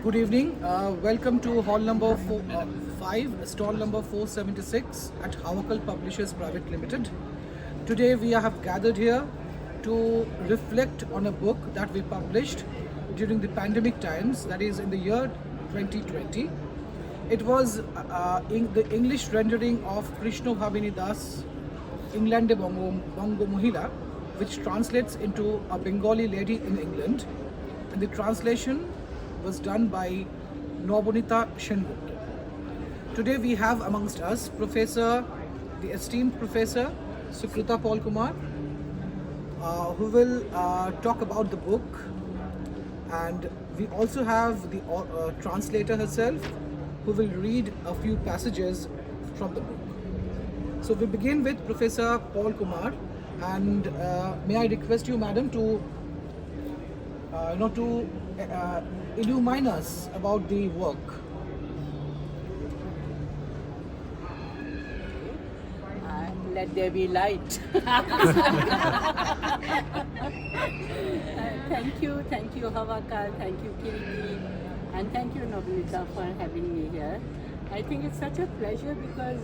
Good evening. Welcome to hall number 5, stall number 476 at Hawakal Publishers Private Limited. Today we have gathered here to reflect on a book that we published during the pandemic times, that is in the year 2020. It was in the English rendering of Krishna Bhavini Das Inglande Bongo Mohila, which translates into A Bengali Lady in England. And the translation was done by Nobonita Shengut. Today we have amongst us the esteemed Professor Sukrita Paul Kumar, who will talk about the book, and we also have the translator herself, who will read a few passages from the book. So we begin with Professor Paul Kumar, and may I request you, madam, to illumine us about the work. Let there be light. Thank you Hawakal, thank you Kiriti, and thank you Nobnita for having me here. I think it's such a pleasure because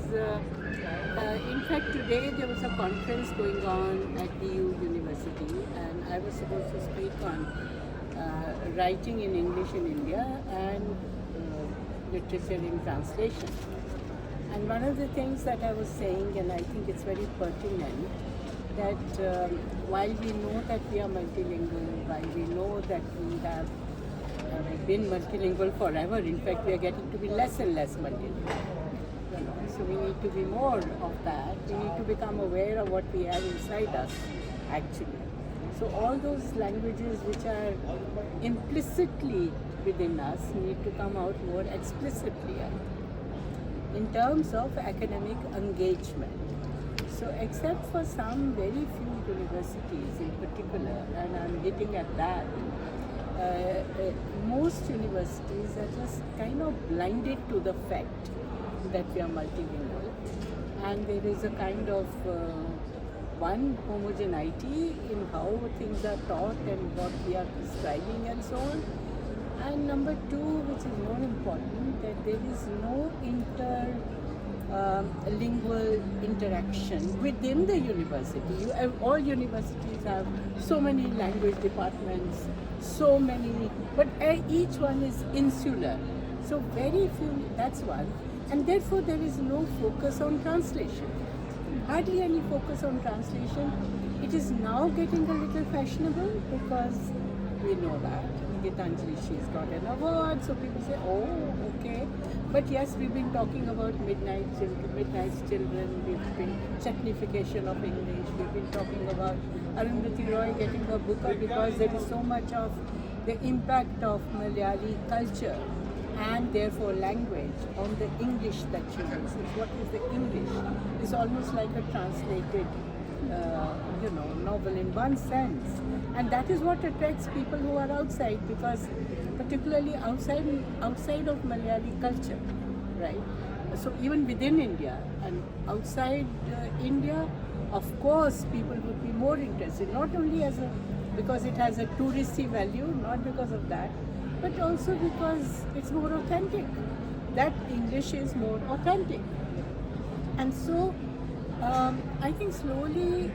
in fact today there was a conference going on at DU University and I was supposed to speak on writing in English in India and literature in translation. And one of the things that I was saying, and I think it's very pertinent, that while we know that we are multilingual, while we know that we have been multilingual forever, in fact we are getting to be less and less multilingual. So we need to be more of that. We need to become aware of what we have inside us, actually. So all those languages which are implicitly within us need to come out more explicitly in terms of academic engagement. So except for some very few universities in particular, and I'm hitting at that, most universities are just kind of blinded to the fact that we are multilingual, and there is a kind of one, homogeneity in how things are taught and what we are prescribing and so on. And number two, which is more important, that there is no lingual interaction within the university. All universities have so many language departments, so many, but each one is insular. So very few, that's one. And therefore there is no focus on translation. Hardly any focus on translation. It is now getting a little fashionable because we know that Gitanjali, she's got an award, so people say, oh, okay. But yes, we've been talking about Midnight's Children, we've been chutnification of English, we've been talking about Arundhati Roy getting her book out because there is so much of the impact of Malayali culture and therefore language on the English that she uses. What is the English? It's almost like a translated novel in one sense. And that is what attracts people who are outside, because particularly outside of Malayali culture, right? So even within India and outside India, of course people would be more interested, not only because it has a touristy value, not because of that, but also because it's more authentic. That English is more authentic. And so I think slowly,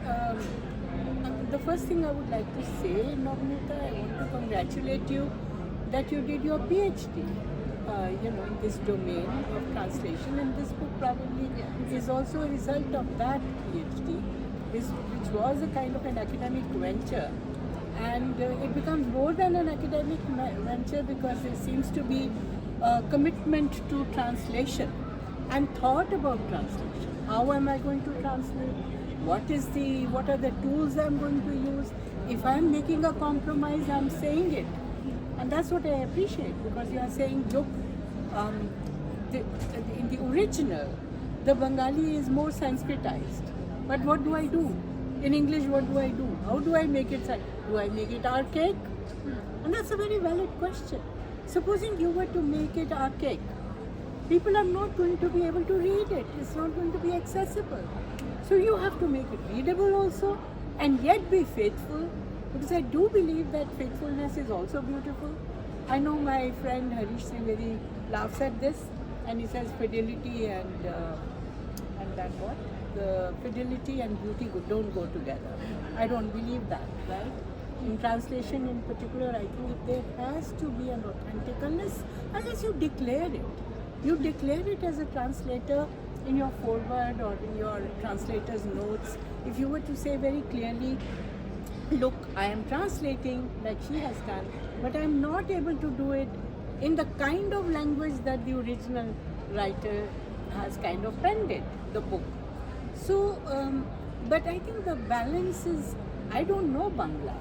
the first thing I would like to say, Nobnita, I want to congratulate you that you did your PhD, in this domain of translation, and this book probably is also a result of that PhD, which was a kind of an academic venture. And it becomes more than an academic venture because there seems to be a commitment to translation and thought about translation. How am I going to translate? What are the tools I'm going to use? If I'm making a compromise, I'm saying it. And that's what I appreciate, because you are saying, look, in the original, the Bengali is more Sanskritized. But what do I do? In English, what do I do? How do I make it? Do I make it archaic? And that's a very valid question. Supposing you were to make it archaic, people are not going to be able to read it. It's not going to be accessible. So you have to make it readable also, and yet be faithful, because I do believe that faithfulness is also beautiful. I know my friend Harish Trivedi laughs at this, and he says fidelity and that what? The fidelity and beauty don't go together. I don't believe that, right? In translation in particular, I think there has to be an authenticalness unless you declare it. You declare it as a translator in your foreword or in your translator's notes. If you were to say very clearly, look, I am translating like she has done, but I am not able to do it in the kind of language that the original writer has kind of penned it, the book. So, but I think the balance is, I don't know Bangla,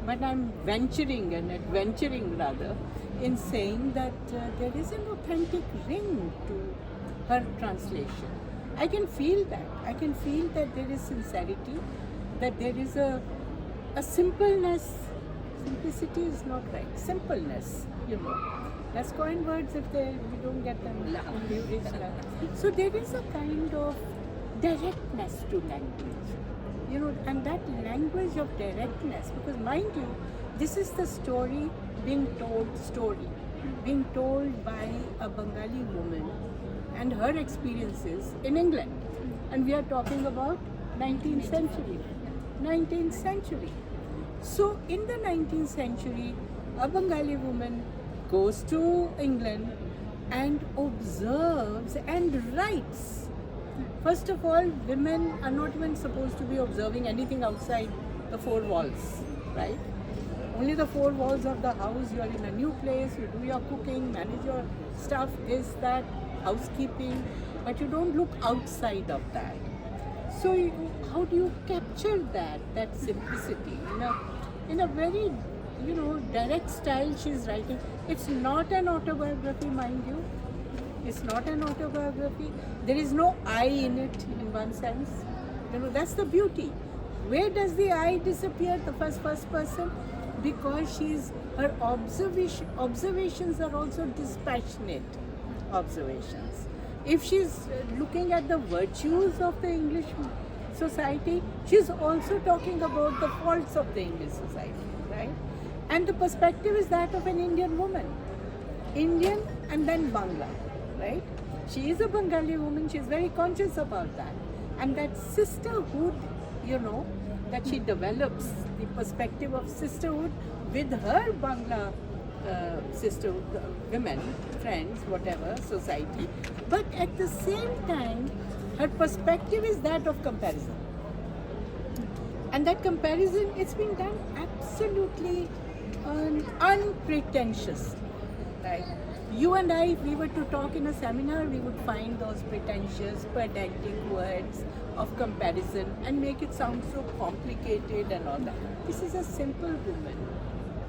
but I'm venturing and adventuring rather in saying that there is an authentic ring to her translation. I can feel that. I can feel that there is sincerity, that there is a simpleness. Simplicity is not right. Simpleness, you know. Let's coin words if we don't get them in the original. So there is a kind of directness to language, you know, and that language of directness, because mind you, this is the story being told by a Bengali woman and her experiences in England. And we are talking about 19th century. 19th century. So in the 19th century, a Bengali woman goes to England and observes and writes. First of all, women are not even supposed to be observing anything outside the four walls, right? Only the four walls of the house. You are in a new place, you do your cooking, manage your stuff, this, that, housekeeping, but you don't look outside of that. So how do you capture that simplicity in a very, you know, direct style she's writing? It's not an autobiography, mind you. It's not an autobiography. There is no I in it in one sense. You know, that's the beauty. Where does the I disappear, the first person? Because her observations are also dispassionate observations. If she's looking at the virtues of the English society, she's also talking about the faults of the English society, right? And the perspective is that of an Indian woman. Indian and then Bangla, right? She is a Bengali woman, she's very conscious about that. And that sisterhood, you know, that she develops, the perspective of sisterhood with her Bangla sisterhood, women, friends, whatever, society. But at the same time, her perspective is that of comparison. And that comparison, it's been done absolutely unpretentiously. Right? You and I, if we were to talk in a seminar, we would find those pretentious, pedantic words of comparison and make it sound so complicated and all that. This is a simple woman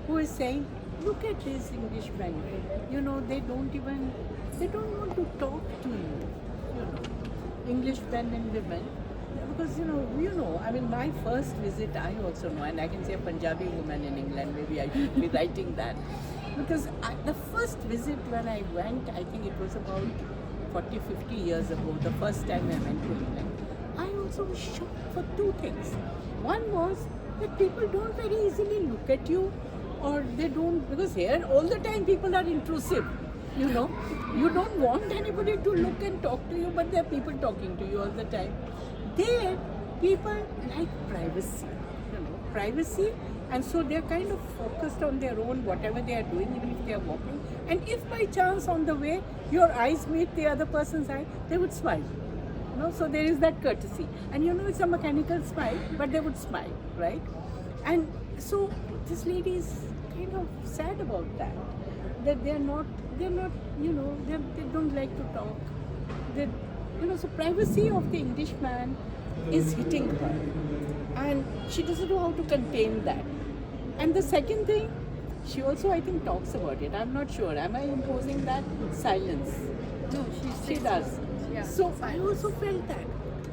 who is saying, look at these Englishmen, you know, they don't want to talk to you, you know, English men and women. Because, you know, I mean, my first visit, I also know, and I can say a Punjabi woman in England, maybe I should be writing that. Because the first visit when I went, I think it was about 40, 50 years ago, the first time I went to England, I also was shocked for two things. One was that people don't very easily look at you, or they don't, because here all the time people are intrusive, you know. You don't want anybody to look and talk to you, but there are people talking to you all the time. There, people like privacy, you know, privacy, and so they're kind of focused on their own, whatever they are doing, even if they are walking. And if by chance on the way your eyes meet the other person's eye, they would smile. You know, so there is that courtesy. And you know, it's a mechanical smile, but they would smile, right? And so this lady is kind of sad about that. That they're not, you know, they don't like to talk. You know, so privacy of the Englishman is hitting her. And she doesn't know how to contain that. And the second thing, she also, I think, talks about it. I'm not sure. Am I imposing that? Silence. No, She does. Yeah. So I also felt that.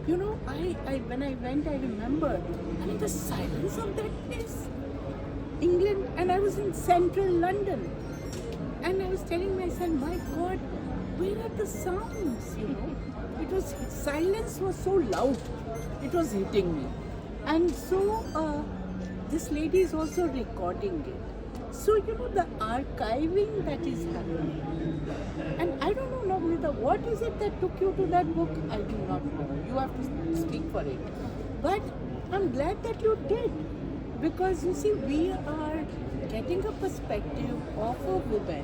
You know, I when I went, I remembered. I mean, the silence of that place. England, and I was in central London. And I was telling myself, my God, where are the sounds, you know? Silence was so loud, it was hitting me. And so, this lady is also recording it. So, the archiving that is happening. And I don't know, Navnita, what is it that took you to that book? I do not know. You have to speak for it. But I'm glad that you did. Because you see, we are getting a perspective of a woman,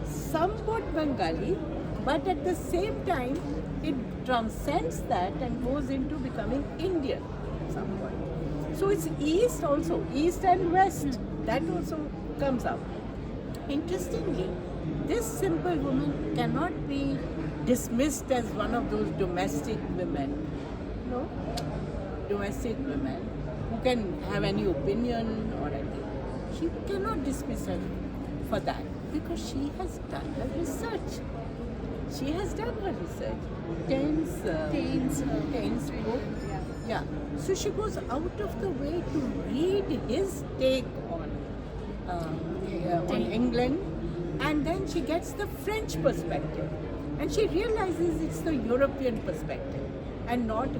somewhat Bengali, but at the same time, it transcends that and goes into becoming Indian somewhat. So it's East also, East and West. That also comes out. Interestingly, this simple woman cannot be dismissed as one of those domestic women. No, domestic women who can have any opinion or anything. She cannot dismiss her for that because she has done her research. She has done her research. Tain's book. Yeah. So she goes out of the way to read his take on England, and then she gets the French perspective, and she realizes it's the European perspective and not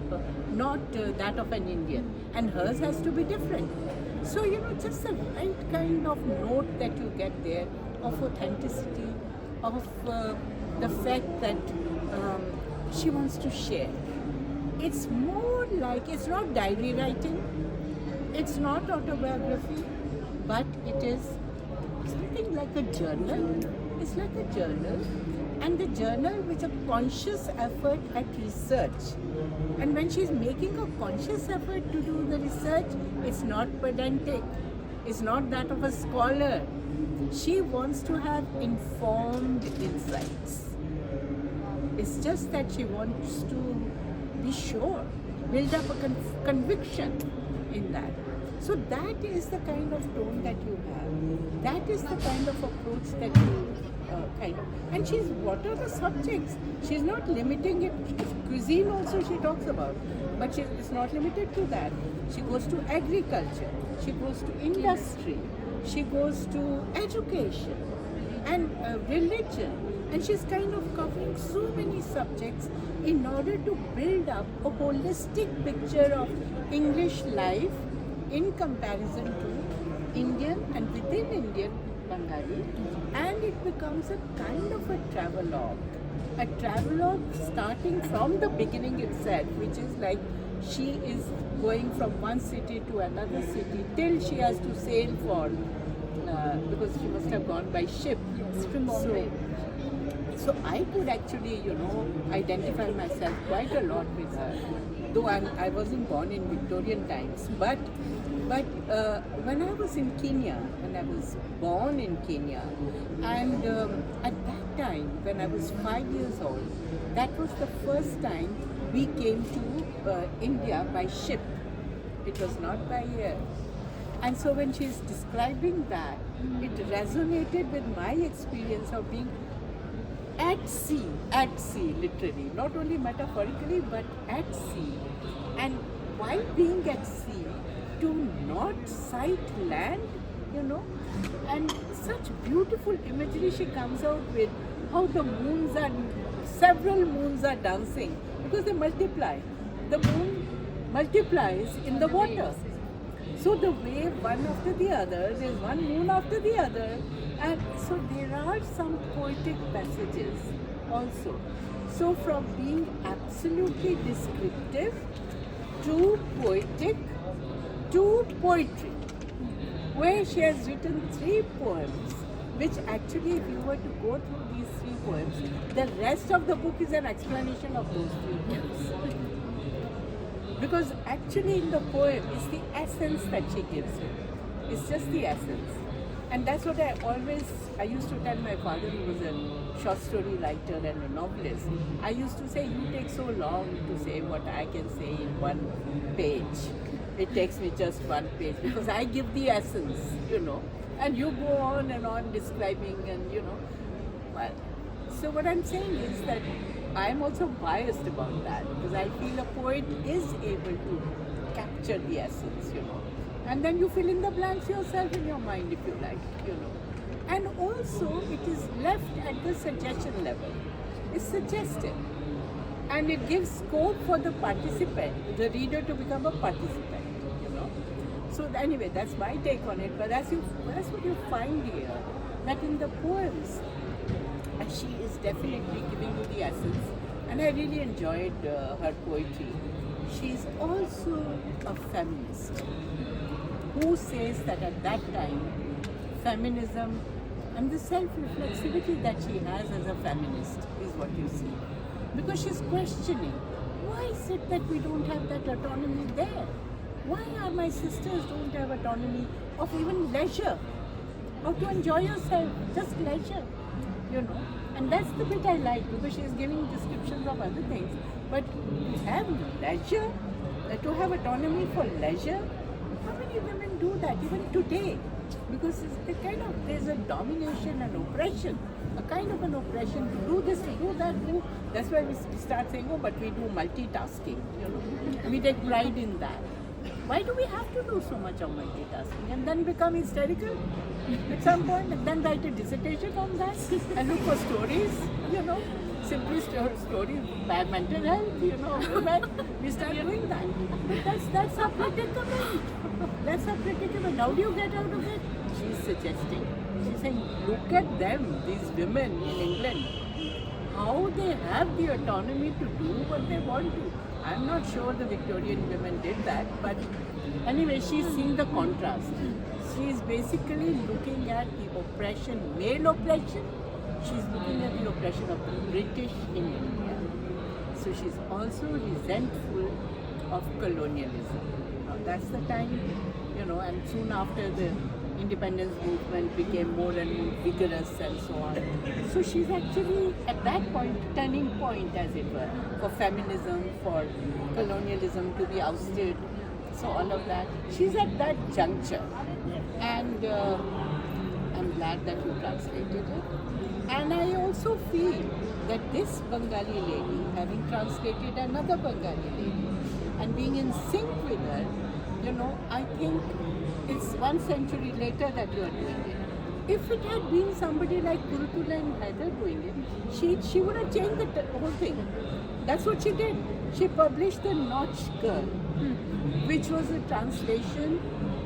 that of an Indian, and hers has to be different. So just the right kind of note that you get there of authenticity, of the fact that she wants to share. It's more like, it's not diary writing, it's not autobiography, but it is something like a journal. It's like a journal, and the journal with a conscious effort at research. And when she's making a conscious effort to do the research, it's not pedantic, it's not that of a scholar. She wants to have informed insights. It's just that she wants to be sure, build up a conviction in that. So that is the kind of tone that you have. That is the kind of approach that you and what are the subjects? She's not limiting it. Cuisine also she talks about, but it's not limited to that. She goes to agriculture, she goes to industry, she goes to education and religion, and she's kind of covering so many subjects in order to build up a holistic picture of English life in comparison to Indian and within Indian Bengali, and it becomes a kind of a travelogue. A travelogue starting from the beginning itself, which is like she is going from one city to another city till she has to sail for, because she must have gone by ship. From Bombay. So I could actually, identify myself quite a lot with her, though I wasn't born in Victorian times, but when I was in Kenya, when I was born in Kenya, and at that time, when I was 5 years old, that was the first time we came to India by ship. It was not by air. And so when she's describing that, it resonated with my experience of being at sea, literally, not only metaphorically, but at sea. And while being at sea, to not sight land, and such beautiful imagery she comes out with, how the several moons are dancing, because they multiply. The moon multiplies in the water. So the wave one after the other, there's one moon after the other, and so there are some poetic passages also. So from being absolutely descriptive to poetic to poetry, where she has written 3 poems, which actually if you were to go through these 3 poems, the rest of the book is an explanation of those 3 poems. Because actually in the poem, it's the essence that she gives you. It's just the essence. And that's what I used to tell my father, who was a short story writer and a novelist. I used to say, you take so long to say what I can say in 1 page. It takes me just 1 page, because I give the essence, and you go on and on describing and, well. So what I'm saying is that I'm also biased about that, because I feel a poet is able to capture the essence, and then you fill in the blanks yourself in your mind if you like, And also it is left at the suggestion level. It's suggestive, and it gives scope for the participant, the reader, to become a participant, So anyway, that's my take on it. But that's what you find here, that in the poems, she is definitely giving you the essence. And I really enjoyed her poetry. She's also a feminist who says that at that time, feminism and the self-reflexivity that she has as a feminist is what you see. Because she's questioning, why is it that we don't have that autonomy there? Why are my sisters don't have autonomy of even leisure? Or to enjoy yourself, just leisure, you know? And that's the bit I like, because she's giving descriptions of other things. But to have leisure, to have autonomy for leisure, how many women do that even today? Because it's the there's a domination and oppression, a kind of an oppression to do this, to do that, do. That's why we start saying, oh, but we do multitasking, you know. And we take pride in that. Why do we have to do so much of multitasking and then become hysterical at some point and then write a dissertation on that and look for stories, you know, simply stories, bad mental health, you know, women, we start doing that. But that's our predicament. That's our predicament. How do you get out of it? She's suggesting, she's saying, look at them, these women in England, how they have the autonomy to do what they want to. I'm not sure the Victorian women did that, but anyway, she's seeing the contrast. She's basically looking at the oppression, male oppression. She's looking at the oppression of the British in India. So she's also resentful of colonialism. Now that's the time, you know, and soon after the independence movement became more and more vigorous and so on. So she's actually at that point, turning point as it were, for feminism, for colonialism to be ousted, so all of that. She's at that juncture, and I'm glad that you translated it. And I also feel that this Bengali lady, having translated another Bengali lady, and being in sync with her, you know, I think it's 1 century later that you are doing it. If it had been somebody like Kurutula and Hyder doing it, she would have changed the whole thing. That's what she did. She published The Notch Girl, which was a translation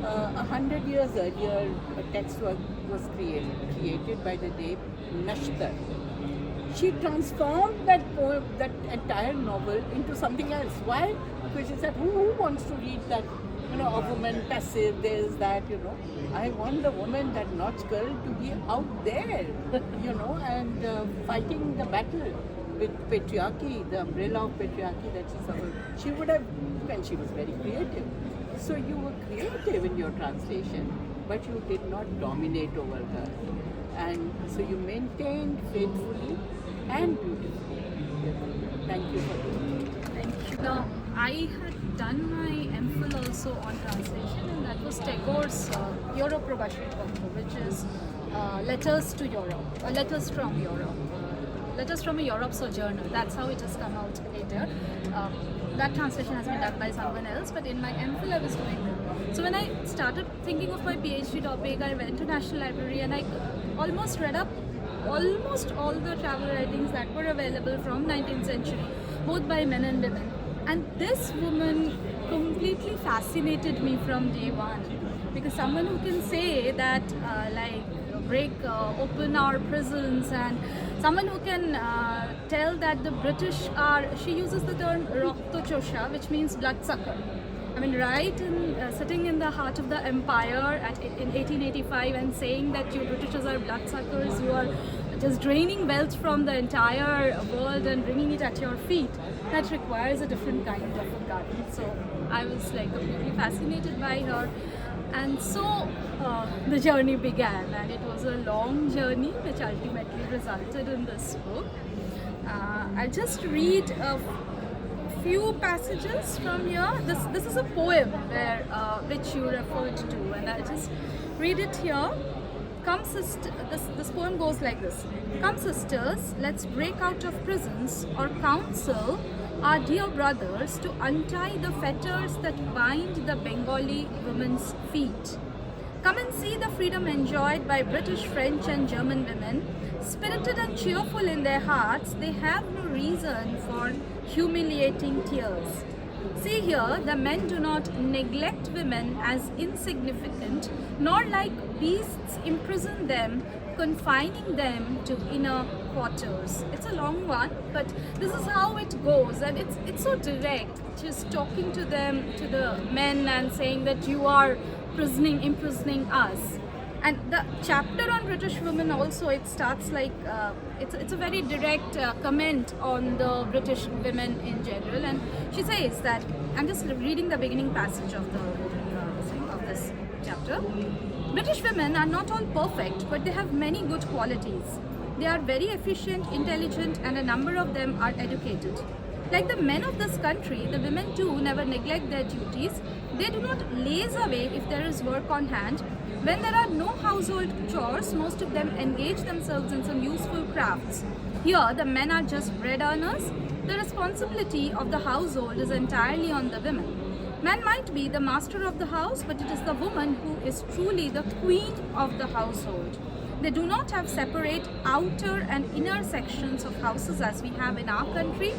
100 years earlier. A text was created by the Dave Nashtar. She transformed that poem, that entire novel, into something else. Why? Because she said, who wants to read that? You know, a woman passive, there's that, you know. I want the woman, that Notch Girl, to be out there, you know, and fighting the battle with patriarchy, the umbrella of patriarchy that she suffered. She would have, and she was very creative. So you were creative in your translation, but you did not dominate over her. And so you maintained faithfully and beautifully. Thank you for doing it. Thank you. Now, I had done my MPhil also on translation, and that was Tagore's Europe Prabashri Patro, which is letters to Europe, letters from Europe, letters from a Europe sojourner. That's how it has come out later. That translation has been done by someone else, but in my MPhil I was doing that. So when I started thinking of my PhD topic, I went to National Library and I almost read up almost all the travel writings that were available from 19th century, both by men and women. And this woman completely fascinated me from day one, because someone who can say that break open our prisons, and someone who can tell that the British are, she uses the term Roktachosha, which means bloodsucker. I mean, right in sitting in the heart of the empire in 1885 and saying that you Britishers are bloodsuckers, you are just draining wealth from the entire world and bringing it at your feet, that requires a different kind of a garden. So I was like completely fascinated by her, and so the journey began, and it was a long journey which ultimately resulted in this book. I'll just read a few passages from here. This is a poem where which you referred to, and I'll just read it here. Come sister, this poem goes like this. Come sisters, let's break out of prisons, or counsel our dear brothers to untie the fetters that bind the Bengali women's feet. Come and see the freedom enjoyed by British, French and German women. Spirited and cheerful in their hearts, they have no reason for humiliating tears. See here, the men do not neglect women as insignificant, nor like beasts imprison them, confining them to inner quarters. It's a long one, but this is how it goes, and it's so direct. Just talking to them, to the men, and saying that you are imprisoning us. And the chapter on British women also, it starts like it's a very direct comment on the British women in general, and she says that, I'm just reading the beginning passage of this chapter. British women are not all perfect, but they have many good qualities. They are very efficient, intelligent, and a number of them are educated. Like the men of this country, the women too never neglect their duties. They do not laze away if there is work on hand. When there are no household chores, most of them engage themselves in some useful crafts. Here, the men are just bread earners. The responsibility of the household is entirely on the women. Man might be the master of the house, but it is the woman who is truly the queen of the household. They do not have separate outer and inner sections of houses as we have in our country.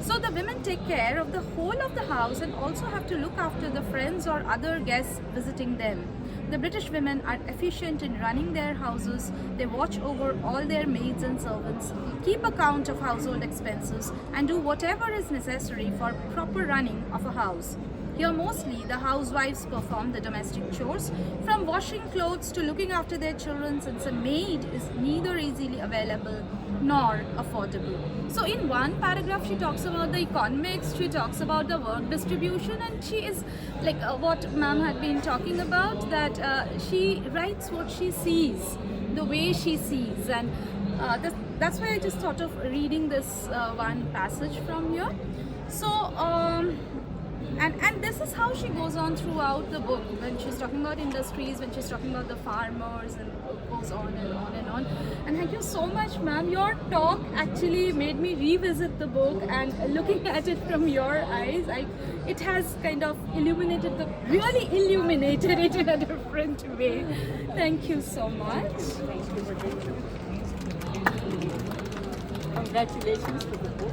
So the women take care of the whole of the house and also have to look after the friends or other guests visiting them. The British women are efficient in running their houses. They watch over all their maids and servants, keep account of household expenses, and do whatever is necessary for proper running of a house. Here mostly the housewives perform the domestic chores, from washing clothes to looking after their children, since a maid is neither easily available nor affordable. So in one paragraph she talks about the economics, she talks about the work distribution, and she is like what ma'am had been talking about, that she writes what she sees, the way she sees, and that's why I just thought of reading this one passage from here. So and this is how she goes on throughout the book, when she's talking about industries, when she's talking about the farmers, and goes on and on and on. And thank you so much, ma'am. Your talk actually made me revisit the book, and looking at it from your eyes, it has kind of illuminated it in a different way. Thank you so much. Thank you for doing it. Congratulations to the book.